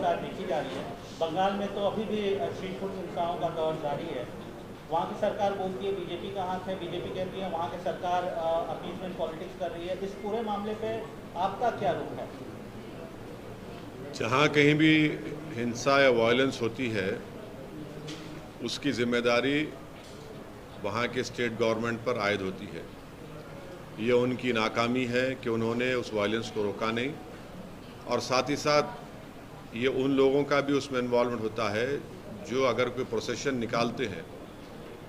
रफ्तार देखी जा रही है। बंगाल में तो अभी भी स्ट्रीट फूड हिंसाओं का दौर जारी है। वहाँ की सरकार बोलती है बीजेपी का हाथ है, बीजेपी कहती है वहाँ की सरकार अपीजमेंट पॉलिटिक्स कर रही है। इस पूरे मामले पे आपका क्या रुख है? जहाँ कहीं भी हिंसा या वायलेंस होती है उसकी जिम्मेदारी वहाँ के स्टेट गवर्नमेंट पर आयद होती है। ये उनकी नाकामी है कि उन्होंने उस वायलेंस को रोका नहीं, और साथ ही साथ ये उन लोगों का भी उसमें इन्वॉल्वमेंट होता है जो अगर कोई प्रोसेशन निकालते हैं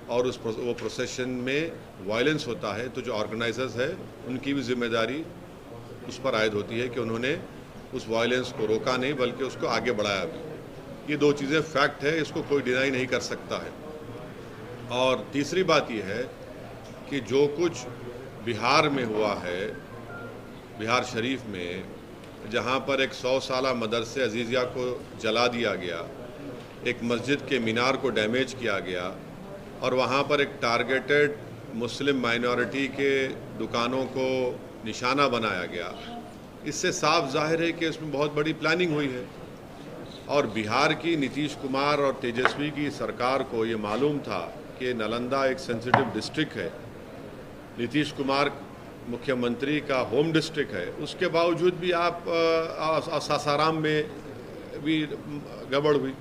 और वो प्रोसेशन में वायलेंस होता है तो जो ऑर्गेनाइजर्स है उनकी भी जिम्मेदारी उस पर आयद होती है कि उन्होंने उस वायलेंस को रोका नहीं बल्कि उसको आगे बढ़ाया भी। ये दो चीज़ें फैक्ट है, इसको कोई डिनाई नहीं कर सकता है। और तीसरी बात यह है कि जो कुछ बिहार में हुआ है, बिहार शरीफ में, जहाँ पर एक 100 साला मदरसे अजीज़िया को जला दिया गया, एक मस्जिद के मीनार को डैमेज किया गया और वहाँ पर एक टारगेटेड मुस्लिम माइनॉरिटी के दुकानों को निशाना बनाया गया, इससे साफ जाहिर है कि इसमें बहुत बड़ी प्लानिंग हुई है। और बिहार की नीतीश कुमार और तेजस्वी की सरकार को ये मालूम था कि नालंदा एक सेंसिटिव डिस्ट्रिक्ट है, नीतीश कुमार मुख्यमंत्री का होम डिस्ट्रिक्ट है, उसके बावजूद भी आप सासाराम में भी गड़बड़ हुई।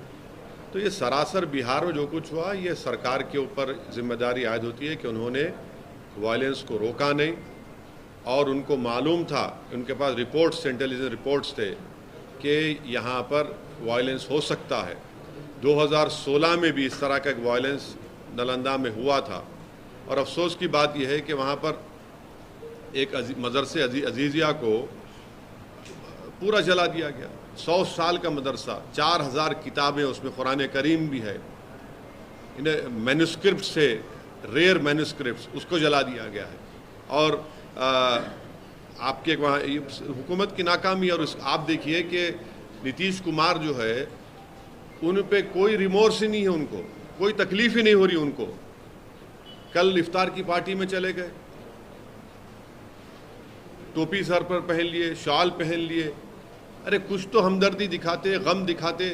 तो ये सरासर बिहार में जो कुछ हुआ ये सरकार के ऊपर जिम्मेदारी आयद होती है कि उन्होंने वायलेंस को रोका नहीं, और उनको मालूम था, उनके पास रिपोर्ट्स, इंटेलिजेंस रिपोर्ट्स थे कि यहाँ पर वायलेंस हो सकता है। 2016 में भी इस तरह का एक वायलेंस नालंदा में हुआ था, और अफसोस की बात यह है कि वहाँ पर एक मदरसे अजीज़िया को पूरा जला दिया गया। 100 साल का मदरसा, 4000 किताबें, उसमें कुरान करीम भी है, इन्हें मैन्युस्क्रिप्ट से, रेयर मैन्युस्क्रिप्ट, उसको जला दिया गया है। और आपके वहाँ हुकूमत की नाकामी, और आप देखिए कि नीतीश कुमार जो है उन पे कोई रिमोर्स ही नहीं है, उनको कोई तकलीफ ही नहीं हो रही उनको। कल इफ्तार की पार्टी में चले गए, टोपी सर पर पहन लिए, शॉल पहन लिए, अरे कुछ तो हमदर्दी दिखाते, गम दिखाते।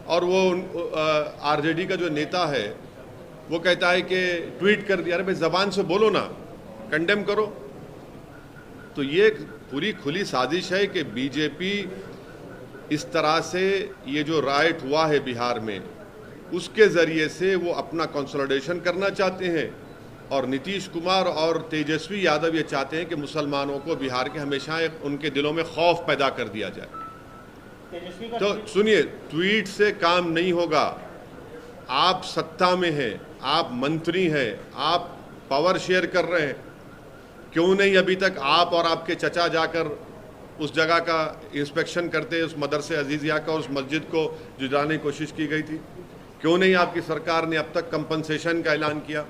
और वो आरजेडी का जो नेता है वो कहता है कि ट्वीट कर दिया। अरे भाई ज़बान से बोलो ना, कंडेम करो। तो ये पूरी खुली साजिश है कि बीजेपी इस तरह से ये जो राइट हुआ है बिहार में, उसके ज़रिए से वो अपना कंसोलिडेशन करना चाहते हैं, और नीतीश कुमार और तेजस्वी यादव ये चाहते हैं कि मुसलमानों को बिहार के हमेशा उनके दिलों में खौफ पैदा कर दिया जाए। तो सुनिए, ट्वीट से काम नहीं होगा। आप सत्ता में हैं, आप मंत्री हैं, आप पावर शेयर कर रहे हैं, क्यों नहीं अभी तक आप और आपके चचा जाकर उस जगह का इंस्पेक्शन करते, उस मदरसे अजीज़िया का, उस मस्जिद को जुटाने की कोशिश की गई थी? क्यों नहीं आपकी सरकार ने अब तक कंपनसेशन का ऐलान किया?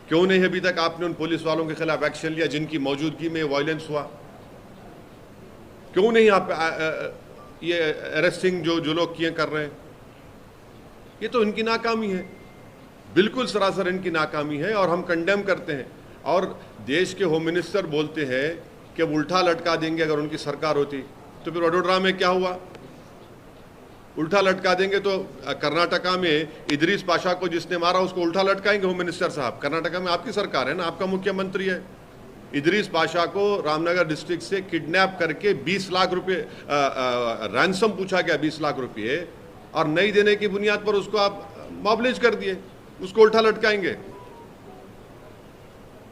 क्यों नहीं अभी तक आपने उन पुलिस वालों के खिलाफ एक्शन लिया जिनकी मौजूदगी में वायलेंस हुआ? क्यों नहीं आप ये अरेस्टिंग जो लोग किए कर रहे हैं? ये तो इनकी नाकामी है, बिल्कुल सरासर इनकी नाकामी है, और हम कंडेम करते हैं। और देश के होम मिनिस्टर बोलते हैं कि उल्टा लटका देंगे अगर उनकी सरकार होती। तो फिर वडोदरा में क्या हुआ? उल्टा लटका देंगे तो कर्नाटका में इदरीस पाशा को जिसने मारा उसको उल्टा लटकाएंगे होम मिनिस्टर साहब? कर्नाटका में आपकी सरकार है ना, आपका मुख्यमंत्री है। इदरीस पाशा को रामनगर डिस्ट्रिक्ट से किडनैप करके 20 लाख रुपये रैंसम पूछा गया, 20 लाख रुपये, और नहीं देने की बुनियाद पर उसको आप मॉबलिज कर दिए, उसको उल्टा लटकाएंगे।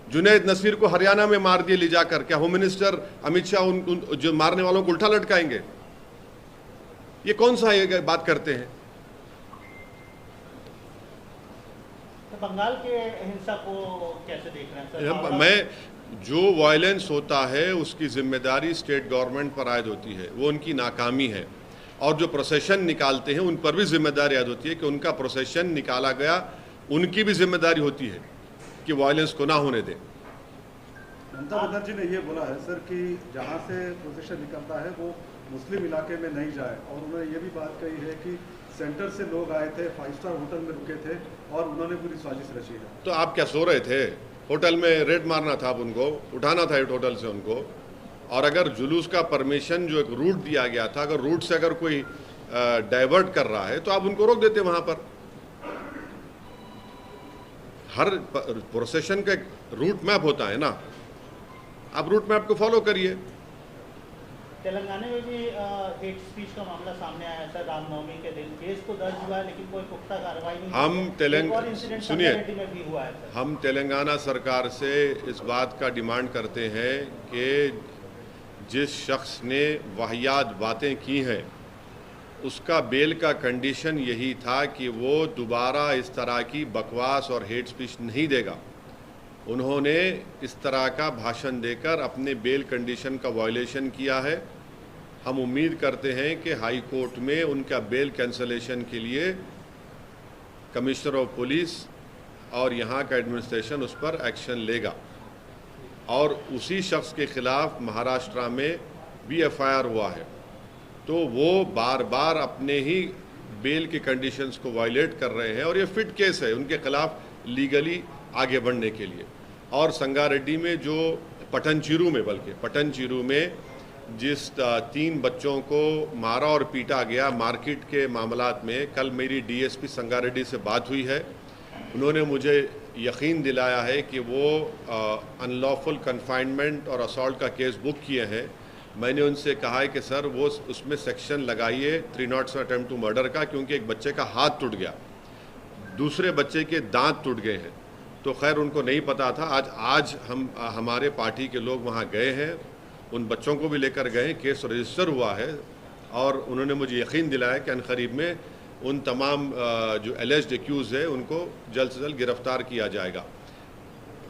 जुनैद नसीर को हरियाणा में मार दिए ले जाकर, क्या होम मिनिस्टर अमित शाह उन जो मारने वालों को उल्टा लटकाएंगे? ये कौन सा ये बात करते हैं? तो बंगाल के हिंसा को कैसे देख रहे हैं सर? मैं जो वायलेंस होता है उसकी जिम्मेदारी स्टेट गवर्नमेंट पर आयद होती है, वो उनकी नाकामी है। और जो प्रोसेशन निकालते हैं उन पर भी जिम्मेदारी आयद होती है कि उनका प्रोसेशन निकाला गया, उनकी भी जिम्मेदारी होती है कि वायलेंस को ना होने दें। ममता बनर्जी ने ये बोला है सर कि जहाँ से प्रोसेशन निकलता है वो मुस्लिम इलाके में नहीं जाए, और उन्होंने ये भी बात कही है कि सेंटर से लोग आए थे, 5 स्टार होटल में रुके थे और उन्होंने पूरी साजिश रची है। तो आप क्या सो रहे थे? होटल में रेड मारना था, आप उनको उठाना था होटल से उनको। और अगर जुलूस का परमिशन जो एक रूट दिया गया था, अगर रूट से अगर कोई डाइवर्ट कर रहा है तो आप उनको रोक देते वहाँ पर। हर प्रोसेशन का एक रूट मैप होता है ना, आप रूट मैप को फॉलो करिए। तेलंगाना में भी हेट स्पीच का मामला सामने आया है सर, रामनवमी के दिन केस तो दर्ज हुआ है लेकिन कोई पुख्ता कार्रवाई नहीं। सुनिए, में भी हुआ है सर। हम तेलंगाना सरकार से इस बात का डिमांड करते हैं कि जिस शख्स ने वाहियात बातें की हैं उसका बेल का कंडीशन यही था कि वो दोबारा इस तरह की बकवास और हेट स्पीच नहीं देगा। उन्होंने इस तरह का भाषण देकर अपने बेल कंडीशन का वायलेशन किया है। हम उम्मीद करते हैं कि हाई कोर्ट में उनका बेल कैंसलेशन के लिए कमिश्नर ऑफ पुलिस और यहाँ का एडमिनिस्ट्रेशन उस पर एक्शन लेगा। और उसी शख्स के खिलाफ महाराष्ट्र में भी एफआईआर हुआ है, तो वो बार बार अपने ही बेल के कंडीशंस को वायलेट कर रहे हैं और ये फिट केस है उनके खिलाफ लीगली आगे बढ़ने के लिए। और संगारेड्डी में जो पटनचेरू में जिस 3 बच्चों को मारा और पीटा गया मार्केट के मामलात में, कल मेरी डीएसपी संगारेड्डी से बात हुई है। उन्होंने मुझे यकीन दिलाया है कि वो अनलॉफुल कन्फाइनमेंट और असॉल्ट का केस बुक किए हैं। मैंने उनसे कहा है कि सर वो उसमें सेक्शन लगाइए 307 अटेम्प्ट टू मर्डर का, क्योंकि एक बच्चे का हाथ टूट गया, दूसरे बच्चे के दांत टूट गए हैं। तो खैर उनको नहीं पता था। आज हम हमारे पार्टी के लोग वहाँ गए हैं, उन बच्चों को भी लेकर गए हैं, केस रजिस्टर हुआ है और उन्होंने मुझे यकीन दिलाया कि अनकरीब में उन तमाम जो एलिज्ड एक्यूज है उनको जल्द से जल्द गिरफ्तार किया जाएगा।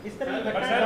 इस तरह की घटनाएं